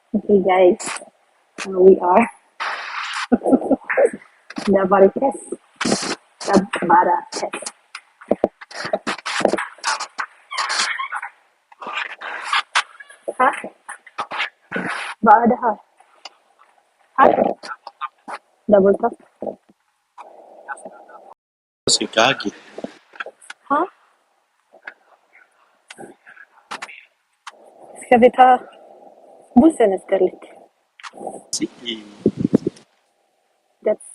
Okay, guys, we are the Marites, the Barates. Ha? Bada ha? Ha? Double cup? Si Gagi. Ha? Ska vi ta bussen istället? Si That's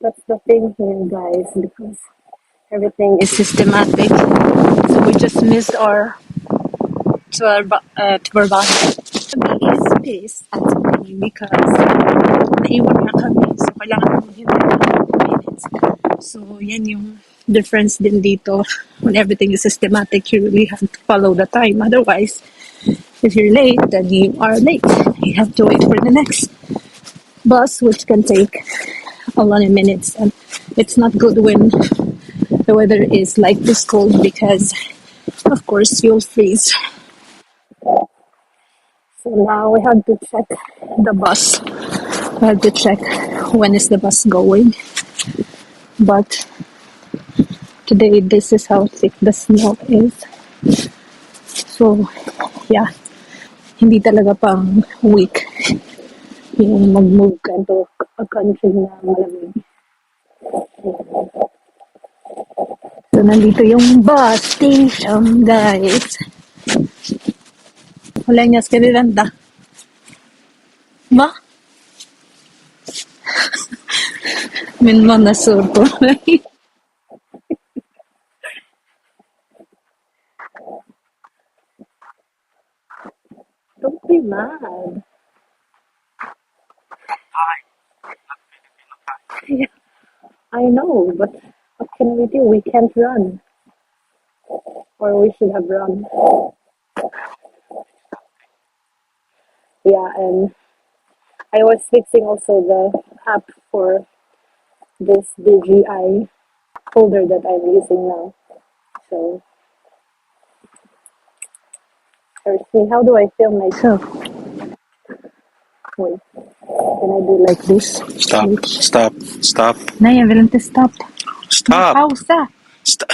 that's the thing here, guys, because everything is systematic. So we just missed our tour bus. Kami is pissed at me because naiwan na kami. So, kailangan mo maghintay ng 5 minutes. So, yan yung difference din dito. When everything is systematic, you really have to follow the time. Otherwise, if you're late, then you are late. You have to wait for the next bus, which can take a lot of minutes. And it's not good when the weather is like this cold because, of course, you'll freeze. So now we have to check the bus. We have to check when is the bus going. But today, this is how thick the snow is. So, yeah, hindi talaga pang week yung mag-move ka into a country na malamig. So, nandito yung bus station, guys. Wala niya, skalilanda. Ba? Min mo na surto. Don't be mad. Yeah, I know, but what can we do? We can't run. Or we should have run. Yeah, and I was fixing also the app for this DJI folder that I'm using now. So, first thing, how do I film myself? Wait, can I do like this? Stop. Wait. Stop. Stop. Nej, jag vill inte stop. Stop. Pausa! Stop.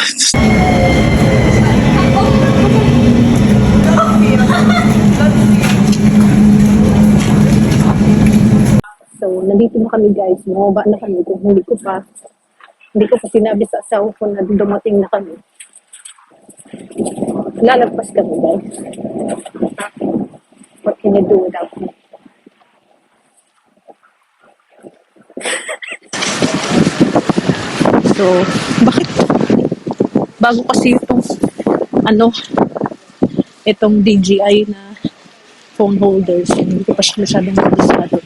So, nandito na kami guys. Bumaba na kami kung hindi ko pa sinabi sa asawa ko na dumating na kami. Lalagpas kami guys. What can you do without me? So, bakit bago kasi itong ano, itong DJI na phone holders, hindi ko pa siya masyadong kabisado.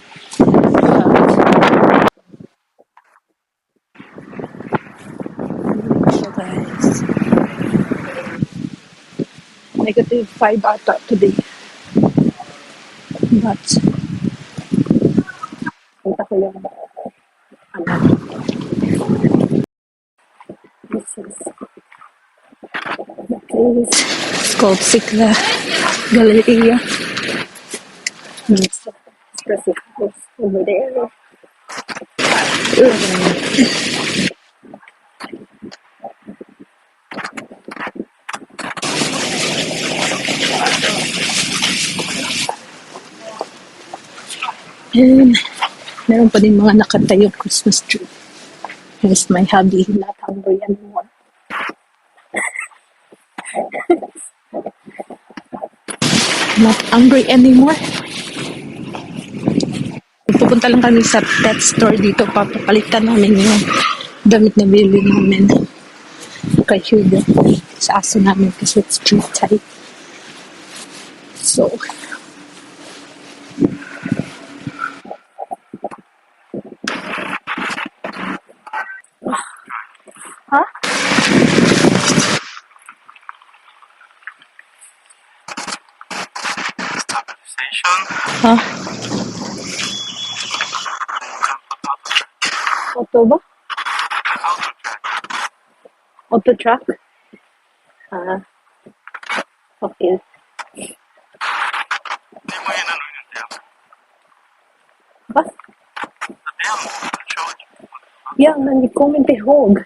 So guys, -5 ata today. But, punta ko yung ano, this is the place. It's called Sikla Galleria. It's expressive house over there. And meron pa din mga nakatayong Christmas tree. Here's my hubby, not hungry anymore. Not hungry anymore. Pupunta lang kami sa pet store dito. Papapalitan namin yung damit na bili namin kay Hugo sa aso namin kasi it's too tight. So, ha? Station. Ha? Auto ba? Auto truck? Ah, okay. Hindi mo yun ano yun. Ja, men vi kommer inte ihåg.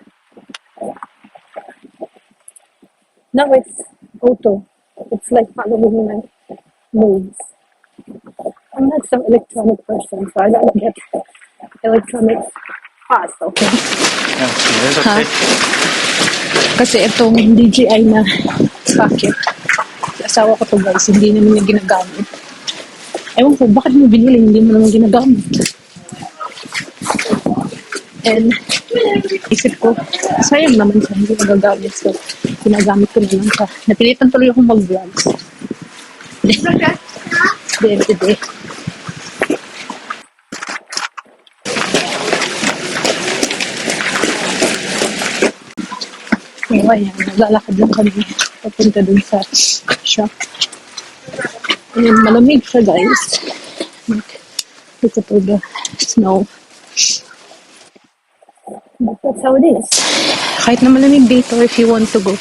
Now it's auto. It's like following my moves. I'm not some electronic person, so I don't get electronics fast, okay? Yeah, that's Ha? okay. Kasi itong DJI na packet, asawa ko to guys, hindi naman niya ginagamit. Ewan ko, bakit mo binili, hindi mo naman ginagamit. And isip ko, sayang naman siya, hindi nagagamit. So, ginagamit ko na lang siya. Napilitan tuloy akong mag-vlogs. Day to day. So, ayan, naglalakad lang kami papunta dun sa shop. And malamig siya guys. Look at all the snow. But that's how it is. Kahit na malamig dito, if you want to go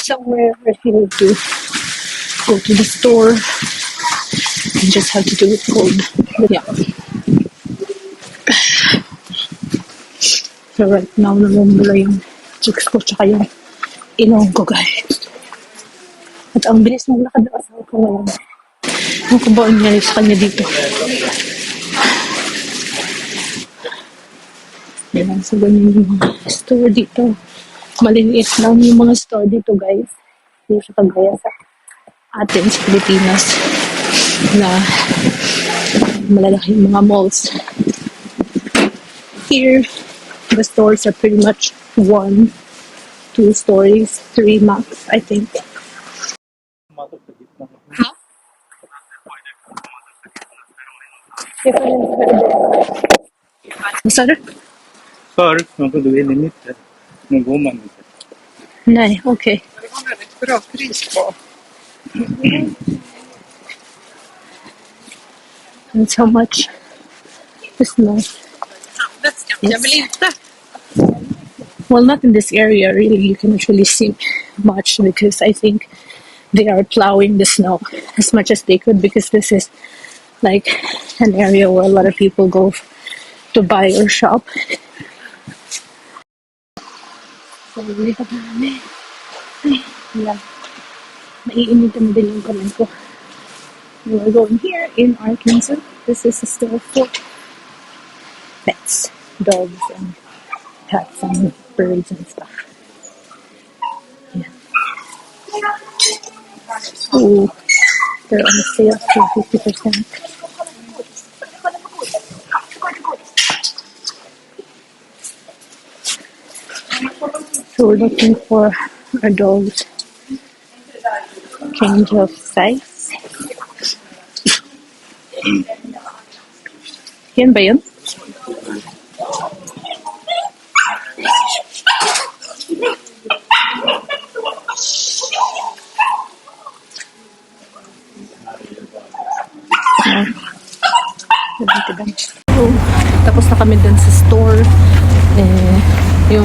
somewhere, or if you need to go to the store, you just have to do it cold. But yeah. So right now, namumula yung chicks ko tsaka yung ilong ko guys. At ang bilis mong lakad ng asawa ko ngayon. Ano ko ba ang nangyari sa kanya dito? Yan, so ganyan yung mga store dito. Maliliit lang yung mga store dito guys. Hindi siya kagaya sa atin sa Pilipinas na malalaki yung mga malls. Here, the stores are pretty much 1, 2 stories, 3 max, I think. Huh? What's that? Förr, man kunde gå in i mitten. Nu går man inte. Nej, okej. Det var väldigt bra pris på. That's how much the snow. Jag vill inte. Well, not in this area, really. You can actually see much because I think they are plowing the snow as much as they could because this is like an area where a lot of people go to buy or shop. So, lipat na kami. Ay, wala. Naiinitan na din yung kamay ko. We're going here in Arkansas. This is a store for pets, dogs, and cats, and birds and stuff. Yeah. Ooh, they're on sale for 50%. So we're looking for a dog's change of size. Yan ba yun? So, tapos na kami dun sa store. Yung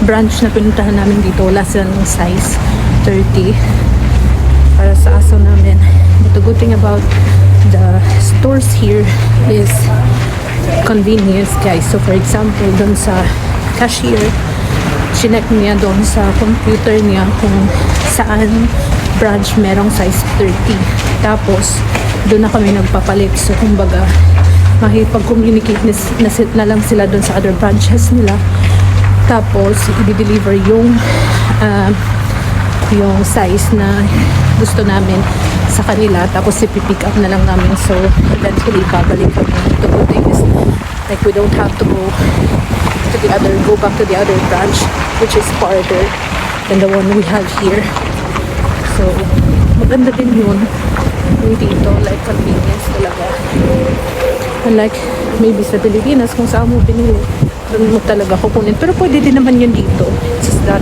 branch na pinuntahan namin dito, wala silang size 30 para sa aso namin. But the good thing about the stores here is convenience, guys. So for example, dun sa cashier, chinek niya doon sa computer niya kung saan branch merong size 30. Tapos doon na kami nagpapalit. So kumbaga makipag-communicate na lang sila doon sa other branches nila. Tapos i-deliver yung size na gusto namin sa kanila. Tapos i-pick up na lang namin. So eventually babalik kami. The good thing is like we don't have to go back to the other branch, which is farther than the one we have here. So maganda din yun yung dito, like convenience talaga. And like maybe sa Pilipinas kung saan mo binili, doon mo talaga kukunin. Pero pwede din naman yun dito. It's just that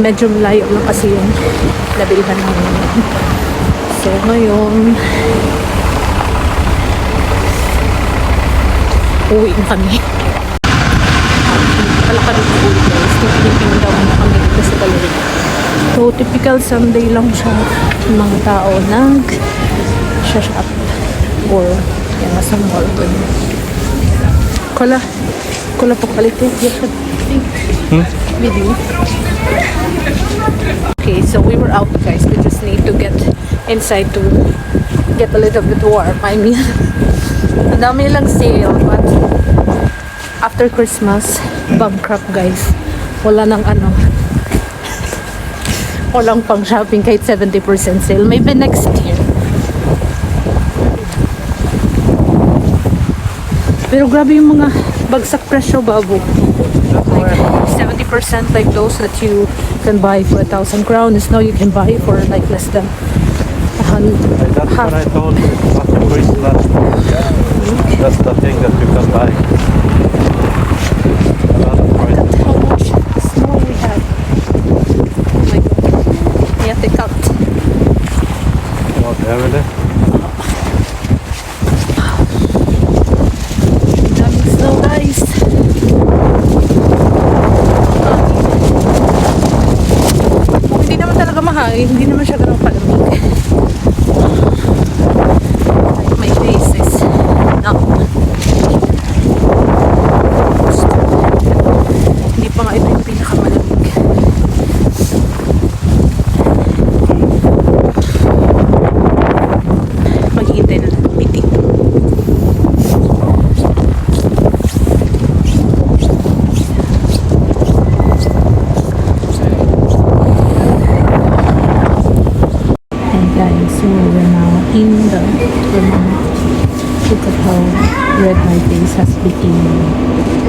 medyo malayo lang kasi yung nabilhan namin. So ngayon uwi na kami. Palakad na uwi guys. Thinking daw na kami dito sa Balearic. So typical Sunday lang siya. Yung mga tao nag-shop or yan, nasa mall. Kala Kung po quality, video. Okay, so we were out, guys. We just need to get inside to get a little bit warm. I mean, ang dami lang sale, but after Christmas, bankrupt, guys. Wala nang ano. Walang pang shopping kahit 70% sale. Maybe next year. Pero grabe yung mga bagsak presyo, babo. Like 70% like those that you can buy for 1,000 crowns. Now you can buy for like less than That's half. what I told you. After Christmas, that's the thing that you can buy. A lot of price. Look at how much snow we have. Oh my god. We have to cut. Whatever. Daming snow, guys. Hindi naman talaga mahangin. Hindi naman siya ganun palamig. Like my face is numb. Hindi pa nga ito yung pinakamalamig. Maghihintay na ng meeting. And guys, so we're now in the Vermont. Look at how red my face has become.